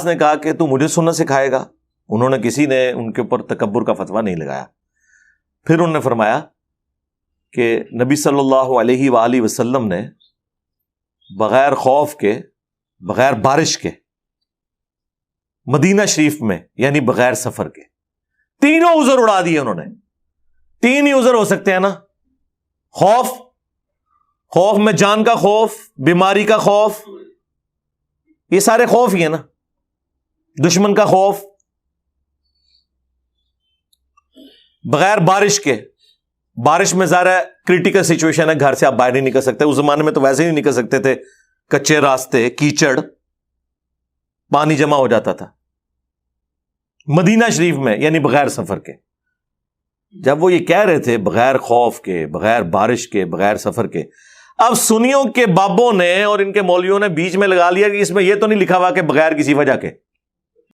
عباس نے کہا کہ تو مجھے سنت سکھائے گا؟ انہوں نے کسی نے ان کے اوپر تکبر کا فتویٰ نہیں لگایا. پھر انہوں نے فرمایا کہ نبی صلی اللہ علیہ وآلہ وسلم نے بغیر خوف کے، بغیر بارش کے، مدینہ شریف میں یعنی بغیر سفر کے، تینوں عذر اڑا دیے انہوں نے. تین ہی عذر ہو سکتے ہیں نا، خوف میں جان کا خوف، بیماری کا خوف، یہ سارے خوف ہی ہیں نا، دشمن کا خوف. بغیر بارش کے، بارش میں ظاہر ہے کریٹیکل سچویشن ہے، گھر سے آپ باہر نہیں نکل سکتے. اس زمانے میں تو ویسے ہی نہیں نکل سکتے تھے، کچے راستے، کیچڑ، پانی جمع ہو جاتا تھا. مدینہ شریف میں یعنی بغیر سفر کے. جب وہ یہ کہہ رہے تھے بغیر خوف کے، بغیر بارش کے، بغیر سفر کے، اب سنیوں کے بابوں نے اور ان کے مولویوں نے بیچ میں لگا لیا کہ اس میں یہ تو نہیں لکھا ہوا کہ بغیر کسی وجہ کے.